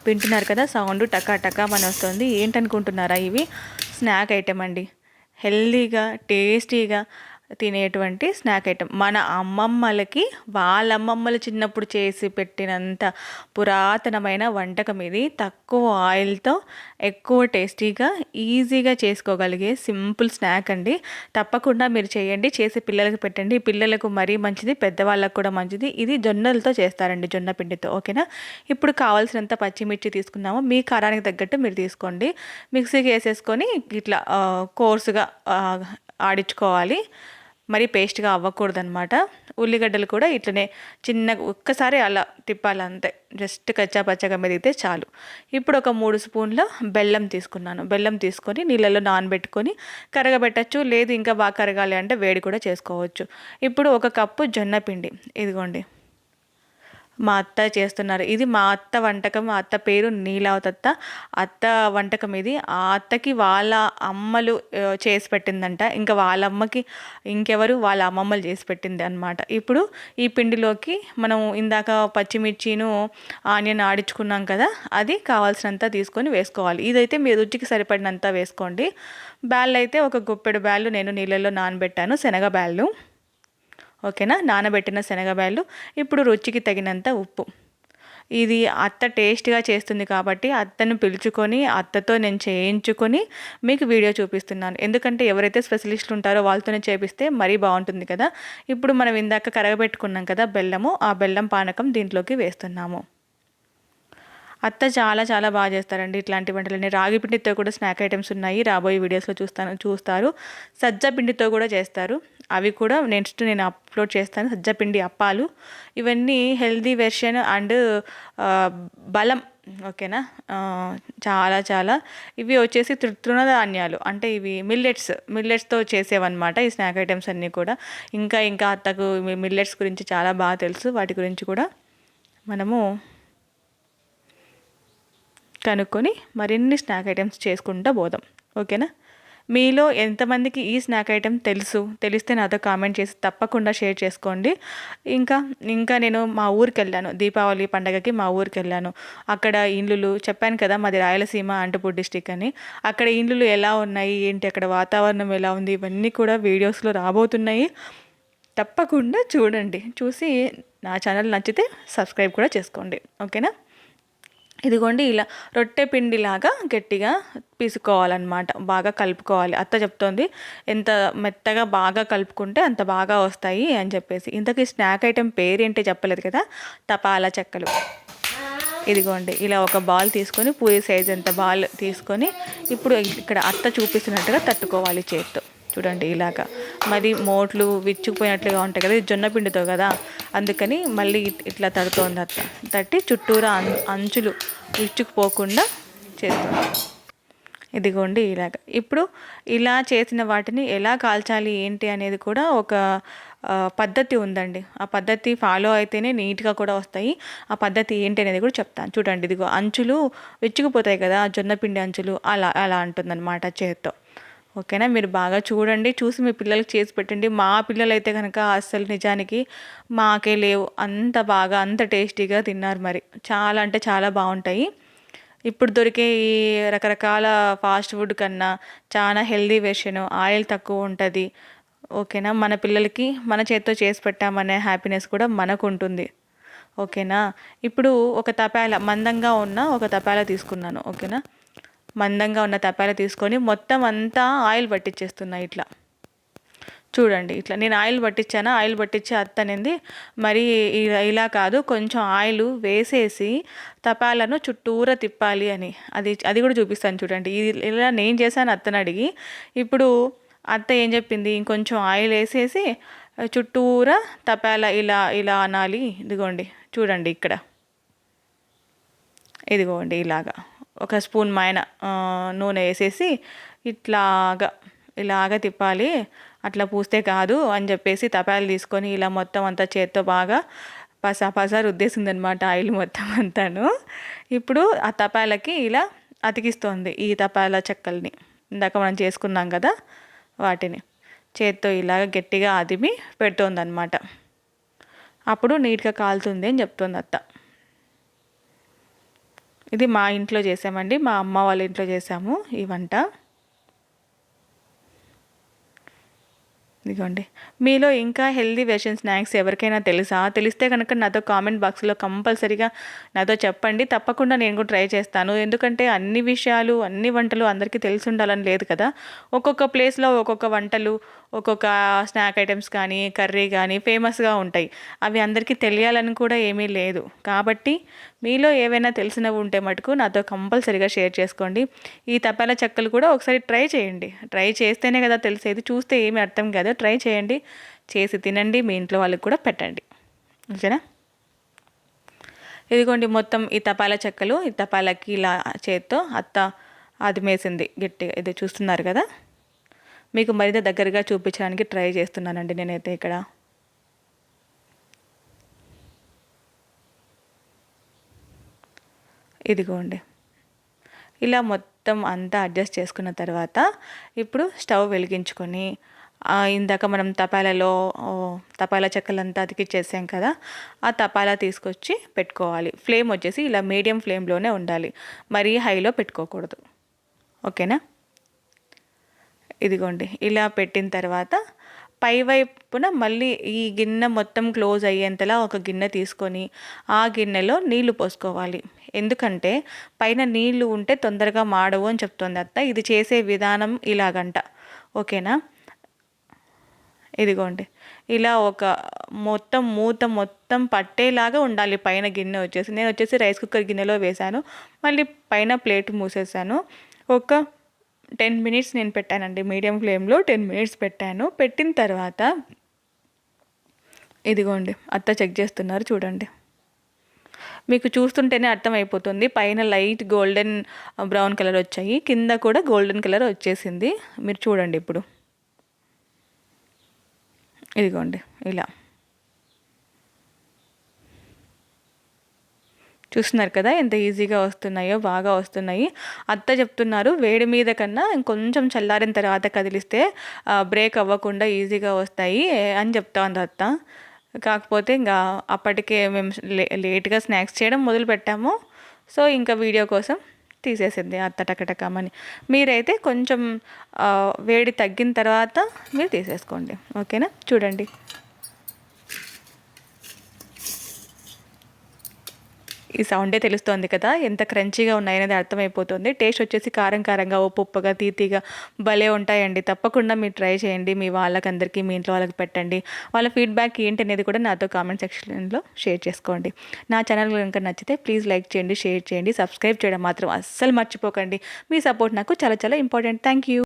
వింటున్నారు కదా సౌండ్ టకా టకా అని వస్తుంది. ఏంటనుకుంటున్నారా? ఇవి స్నాక్ ఐటెం అండి. హెల్దీగా టేస్టీగా తినేటువంటి స్నాక్ ఐటెం. మన అమ్మమ్మలకి వాళ్ళ అమ్మమ్మలు చిన్నప్పుడు చేసి పెట్టినంత పురాతనమైన వంటకం ఇది. తక్కువ ఆయిల్తో ఎక్కువ టేస్టీగా ఈజీగా చేసుకోగలిగే సింపుల్ స్నాక్ అండి. తప్పకుండా మీరు చేయండి, చేసి పిల్లలకు పెట్టండి. పిల్లలకు మరీ మంచిది, పెద్దవాళ్ళకు కూడా మంచిది. ఇది జొన్నలతో చేస్తారండి, జొన్న పిండితో. ఓకేనా? ఇప్పుడు కావాల్సినంత పచ్చిమిర్చి తీసుకున్నాము. మీ కారానికి తగ్గట్టు మీరు తీసుకోండి. మిక్సీకి వేసేసుకొని ఇట్లా కోర్సుగా ఆడించుకోవాలి. మరీ పేస్ట్గా అవ్వకూడదనమాట. ఉల్లిగడ్డలు కూడా ఇట్లనే చిన్నగా ఒక్కసారి అలా తిప్పాలి అంతే, జస్ట్ కచ్చా పచ్చగా మెదిగితే చాలు. ఇప్పుడు ఒక 3 స్పూన్ల బెల్లం తీసుకున్నాను. బెల్లం తీసుకొని నీళ్ళలో నానబెట్టుకొని కరగబెట్టచ్చు, లేదు ఇంకా బాగా కరగాలి అంటే వేడి కూడా చేసుకోవచ్చు. ఇప్పుడు 1 కప్పు జొన్న పిండి, ఇదిగోండి మా అత్త చేస్తున్నారు. ఇది మా అత్త వంటకం. మా అత్త పేరు నీలావతత్త. అత్త వంటకం ఇది. ఆ అత్తకి వాళ్ళ అమ్మలు చేసి పెట్టిందంట. ఇంకా వాళ్ళ అమ్మకి ఇంకెవరు, వాళ్ళ అమ్మమ్మలు చేసి పెట్టింది అనమాట. ఇప్పుడు ఈ పిండిలోకి మనం ఇందాక పచ్చిమిర్చిను ఆనియన్ ఆడించుకున్నాం కదా, అది కావాల్సినంత తీసుకొని వేసుకోవాలి. ఇదైతే మీ రుచికి సరిపడినంత వేసుకోండి. బ్యాళ్ళు అయితే 1 గుప్పెడు బ్యాళ్ళు నేను నీళ్ళల్లో నానబెట్టాను, శనగ బ్యాళ్ళు. ఓకేనా? నానబెట్టిన శనగబ్యాళ్ళు. ఇప్పుడు రుచికి తగినంత ఉప్పు. ఇది అత్త టేస్ట్గా చేస్తుంది కాబట్టి అత్తను పిలుచుకొని అత్తతో నేను చేయించుకొని మీకు వీడియో చూపిస్తున్నాను. ఎందుకంటే ఎవరైతే స్పెషలిస్టులు ఉంటారో వాళ్ళతోనే చేపిస్తే మరీ బాగుంటుంది కదా. ఇప్పుడు మనం ఇందాక కరగబెట్టుకున్నాం కదా బెల్లము, ఆ బెల్లం పానకం దీంట్లోకి వేస్తున్నాము. అత్త చాలా చాలా బాగా చేస్తారండి ఇట్లాంటి వంటలన్నీ. రాగి పిండితో కూడా స్నాక్ ఐటమ్స్ ఉన్నాయి, రాబోయే వీడియోస్లో చూస్తారు. సజ్జ పిండితో కూడా చేస్తారు, అవి కూడా నెక్స్ట్ నేను అప్లోడ్ చేస్తాను. సజ్జ పిండి అప్పాలు, ఇవన్నీ హెల్దీ వెర్షన్ అండ్ బలం. ఓకేనా? చాలా చాలా ఇవి వచ్చేసి తృణధాన్యాలు, అంటే ఇవి మిల్లెట్స్తో చేసేవన్నమాట ఈ స్నాక్ ఐటమ్స్ అన్నీ కూడా. ఇంకా అత్తకు మిల్లెట్స్ గురించి చాలా బాగా తెలుసు, వాటి గురించి కూడా మనము కనుక్కొని మరిన్ని స్నాక్ ఐటమ్స్ చేసుకుంటూ పోదాం. ఓకేనా? మీలో ఎంతమందికి ఈ స్నాక్ ఐటెం తెలిస్తే నాతో కామెంట్ చేసి తప్పకుండా షేర్ చేసుకోండి. ఇంకా నేను మా ఊరికి వెళ్ళాను, దీపావళి పండగకి మా ఊరికి వెళ్ళాను. అక్కడ ఇండ్లు చెప్పాను కదా, మాది రాయలసీమ అనంతపూర్ డిస్టిక్ అని. అక్కడ ఇండ్లు ఎలా ఉన్నాయి ఏంటి, అక్కడ వాతావరణం ఎలా ఉంది, ఇవన్నీ కూడా వీడియోస్లో రాబోతున్నాయి. తప్పకుండా చూడండి. చూసి నా ఛానల్ నచ్చితే సబ్స్క్రైబ్ కూడా చేసుకోండి. ఓకేనా? ఇదిగోండి ఇలా రొట్టె పిండిలాగా గట్టిగా పీసుకోవాలన్నమాట, బాగా కలుపుకోవాలి. అత్త చెప్తోంది ఎంత మెత్తగా బాగా కలుపుకుంటే అంత బాగా వస్తాయి అని చెప్పేసి. ఇంతకీ స్నాక్ ఐటెం పేరేంటి చెప్పలేదు కదా, తపాలా చెక్కలు. ఇదిగోండి ఇలా ఒక బాల్ తీసుకొని, పూరి సైజ్ ఎంత బాల్ తీసుకొని ఇప్పుడు ఇక్కడ అత్త చూపిస్తున్నట్టుగా తట్టుకోవాలి చేత్తో. చూడండి ఇలాగా. మరి మోట్లు విచ్చుకుపోయినట్లుగా ఉంటాయి కదా, ఇది జొన్న పిండితో కదా, అందుకని మళ్ళీ ఇట్లా తడుతోంది అత్త. తట్టి చుట్టూరా అంచులు విచ్చుకుపోకుండా చేస్తుంది. ఇదిగోండి ఇలాగ. ఇప్పుడు ఇలా చేసిన వాటిని ఎలా కాల్చాలి ఏంటి అనేది కూడా ఒక పద్ధతి ఉందండి. ఆ పద్ధతి ఫాలో అయితేనే నీట్గా కూడా వస్తాయి. ఆ పద్ధతి ఏంటి అనేది కూడా చెప్తాను. చూడండి ఇదిగో అంచులు విచ్చుకుపోతాయి కదా, జొన్నపిండి అంచులు, అలా అంటుందన్నమాట చేత్తో. ఓకేనా? మీరు బాగా చూడండి, చూసి మీ పిల్లలకి చేసి పెట్టండి. మా పిల్లలైతే కనుక అస్సలు నిజానికి మాకే లేవు, అంత బాగా అంత టేస్టీగా తిన్నారు. మరి చాలా అంటే చాలా బాగుంటాయి. ఇప్పుడు దొరికే ఈ రకరకాల ఫాస్ట్ ఫుడ్ కన్నా చాలా హెల్దీ వెర్షన్, ఆయిల్ తక్కువ ఉంటుంది. ఓకేనా? మన పిల్లలకి మన చేత్తో చేసి పెట్టామనే హ్యాపీనెస్ కూడా మనకు ఉంటుంది. ఓకేనా? ఇప్పుడు ఒక తపాల మందంగా ఉన్న ఒక తపాల తీసుకున్నాను. ఓకేనా? మందంగా ఉన్న తపాల తీసుకొని మొత్తం అంతా ఆయిల్ పట్టించేస్తున్నా. ఇట్లా చూడండి, ఇట్లా నేను ఆయిల్ పట్టించాను. ఆయిల్ పట్టించి అత్తనింది మరి ఇలా కాదు, కొంచెం ఆయిల్ వేసేసి తపాలను చుట్టూరా తిప్పాలి అని. అది కూడా చూపిస్తాను చూడండి. ఇలా నేను చేశాను అత్తని అడిగి. ఇప్పుడు అత్త ఏం చెప్పింది, ఇంకొంచెం ఆయిల్ వేసేసి చుట్టూరా తపాల ఇలా అనాలి. ఇదిగోండి చూడండి ఇక్కడ, ఇదిగోండి ఇలాగా 1 స్పూన్ మైన నూనె వేసేసి ఇలాగా తిప్పాలి, అట్లా పూస్తే కాదు అని చెప్పేసి తపాలు తీసుకొని ఇలా మొత్తం అంతా చేత్తో బాగా పసా రుద్దేసింది అనమాట ఆయిల్ మొత్తం అంతాను. ఇప్పుడు ఆ తపాలకి ఇలా అతికిస్తోంది ఈ తపాల చెక్కల్ని. ఇందాక మనం చేసుకున్నాం కదా వాటిని చేత్తో ఇలాగ గట్టిగా అదిమి పెడుతోంది అనమాట. అప్పుడు నీట్గా కాలుతుంది అని చెప్తుంది అత్త. ఇది మా ఇంట్లో చేసామండి, మా అమ్మ వాళ్ళ ఇంట్లో చేసాము ఈ వంట. ఇదిగోండి. మీలో ఇంకా హెల్దీ వెర్షన్ స్నాక్స్ ఎవరికైనా తెలుసా? తెలిస్తే కనుక నాతో కామెంట్ బాక్స్లో కంపల్సరీగా నాతో చెప్పండి. తప్పకుండా నేను కూడా ట్రై చేస్తాను. ఎందుకంటే అన్ని విషయాలు, అన్ని వంటలు అందరికీ తెలిసి ఉండాలని లేదు కదా. ఒక్కొక్క ప్లేస్లో ఒక్కొక్క వంటలు, ఒక్కొక్క స్నాక్ ఐటమ్స్ కానీ, కర్రీ కానీ ఫేమస్గా ఉంటాయి. అవి అందరికీ తెలియాలని కూడా ఏమీ లేదు. కాబట్టి మీలో ఏవైనా తెలిసినవి ఉంటే మటుకు నాతో కంపల్సరీగా షేర్ చేసుకోండి. ఈ తపాలా చెక్కలు కూడా ఒకసారి ట్రై చేయండి. ట్రై చేస్తేనే కదా తెలిసేది, చూస్తే ఏమీ అర్థం కాదు. ట్రై చేయండి, చేసి తినండి, మీ ఇంట్లో వాళ్ళకి కూడా పెట్టండి. ఓకేనా? ఇదిగోండి మొత్తం ఈ తపాలా చెక్కలు, ఈ తపాలాకి ఇలా చేత్తో అత్త అదిమేసింది గట్టిగా. ఇది చూస్తున్నారు కదా, మీకు మరింత దగ్గరగా చూపించడానికి ట్రై చేస్తున్నానండి నేనైతే ఇక్కడ. ఇదిగోండి, ఇలా మొత్తం అంతా అడ్జస్ట్ చేసుకున్న తర్వాత ఇప్పుడు స్టవ్ వెలిగించుకొని ఇందాక మనం తపాలా చెక్కలంతా అతికిచ్చేసాం కదా, ఆ తపాలా తీసుకొచ్చి పెట్టుకోవాలి. ఫ్లేమ్ వచ్చేసి ఇలా మీడియం ఫ్లేమ్లోనే ఉండాలి, మరీ హైలో పెట్టుకోకూడదు. ఓకేనా? ఇదిగోండి, ఇలా పెట్టిన తర్వాత పై వైపున మళ్ళీ ఈ గిన్నె మొత్తం క్లోజ్ అయ్యేంతలా ఒక గిన్నె తీసుకొని ఆ గిన్నెలో నీళ్లు పోసుకోవాలి. ఎందుకంటే పైన నీళ్లు ఉంటే తొందరగా మాడవు అని చెప్తుంది అత్త. ఇది చేసే విధానం ఇలాగంట. ఓకేనా? ఇదిగోండి, ఇలా ఒక మొత్తం మూత మొత్తం పట్టేలాగా ఉండాలి పైన గిన్నె వచ్చేసి. నేను వచ్చేసి రైస్ కుక్కర్ గిన్నెలో వేశాను, మళ్ళీ పైన ప్లేట్ మూసేసాను. ఒక 10 మినిట్స్ నేను పెట్టానండి, మీడియం ఫ్లేమ్లో 10 మినిట్స్ పెట్టాను. పెట్టిన తర్వాత ఇదిగోండి అత్త చెక్ చేస్తున్నారు, చూడండి. మీకు చూస్తుంటేనే అర్థమైపోతుంది. పైన లైట్ గోల్డెన్ బ్రౌన్ కలర్ వచ్చాయి, కింద కూడా గోల్డెన్ కలర్ వచ్చేసింది. మీరు చూడండి ఇప్పుడు. ఇదిగోండి ఇలా చూస్తున్నారు కదా ఎంత ఈజీగా వస్తున్నాయో, బాగా వస్తున్నాయి. అత్త చెప్తున్నారు వేడి మీద కన్నా ఇంకొంచెం చల్లారిన తర్వాత కదిలిస్తే బ్రేక్ అవ్వకుండా ఈజీగా వస్తాయి అని చెప్తా ఉంది అత్త. కాకపోతే ఇంకా అప్పటికే మేము లేట్గా స్నాక్స్ చేయడం మొదలు పెట్టాము. సో ఇంకా వీడియో కోసం తీసేసింది అత్త టకటకమని. మీరైతే కొంచెం వేడి తగ్గిన తర్వాత మీరు తీసేసుకోండి. ఓకేనా? చూడండి, ఈ సౌండే తెలుస్తోంది కదా ఎంత క్రంచీగా ఉన్నాయనేది అర్థమైపోతుంది. టేస్ట్ వచ్చేసి కారం కారంగా, ఉప్పుగా, తీతిగా భలే ఉంటాయండి. తప్పకుండా మీరు ట్రై చేయండి, మీ వాళ్ళకందరికీ, మీ ఇంట్లో వాళ్ళకి పెట్టండి. వాళ్ళ ఫీడ్బ్యాక్ ఏంటి అనేది కూడా నాతో కామెంట్ సెక్షన్లో షేర్ చేసుకోండి. నా ఛానల్ కనుక నచ్చితే ప్లీజ్ లైక్ చేయండి, షేర్ చేయండి, సబ్స్క్రైబ్ చేయడం మాత్రం అస్సలు మర్చిపోకండి. మీ సపోర్ట్ నాకు చాలా చాలా ఇంపార్టెంట్. Thank you.